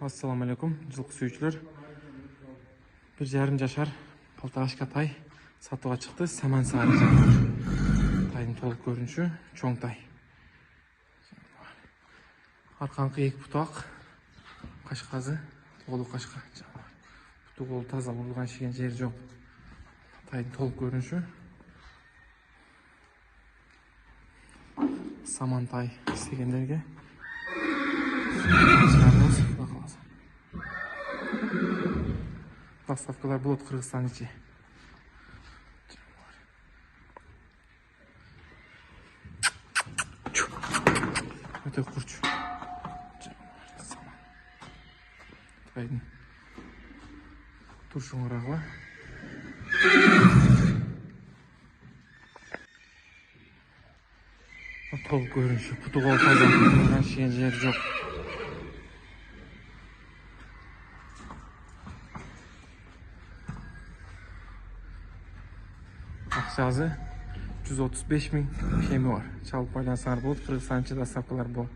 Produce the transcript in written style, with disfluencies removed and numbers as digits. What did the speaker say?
Assalamu alaikum, жылқы сүйүүчүлөр. 1,5 жашар Палтагашка тай сатууга чыкты. Саман сары тайдын толук көрүнүшү чоң тай. Арканкы 2 бутак, кашказы, толук кашка. Буту кол таза, урулган шиген жери жок. Тайдын толук көрүнүшү. Саман тай истегендерге поставкалар болот Кыргызстан ичи. Өтө курч. Тайдын туршуңурагы. Толук көрүнүшү, путу кол таза, урулган шиген жери жок. Акчасы 135 000 кеми бар. Чалып байлансаңар болот. Кыргызстан ичи доставкалар бар.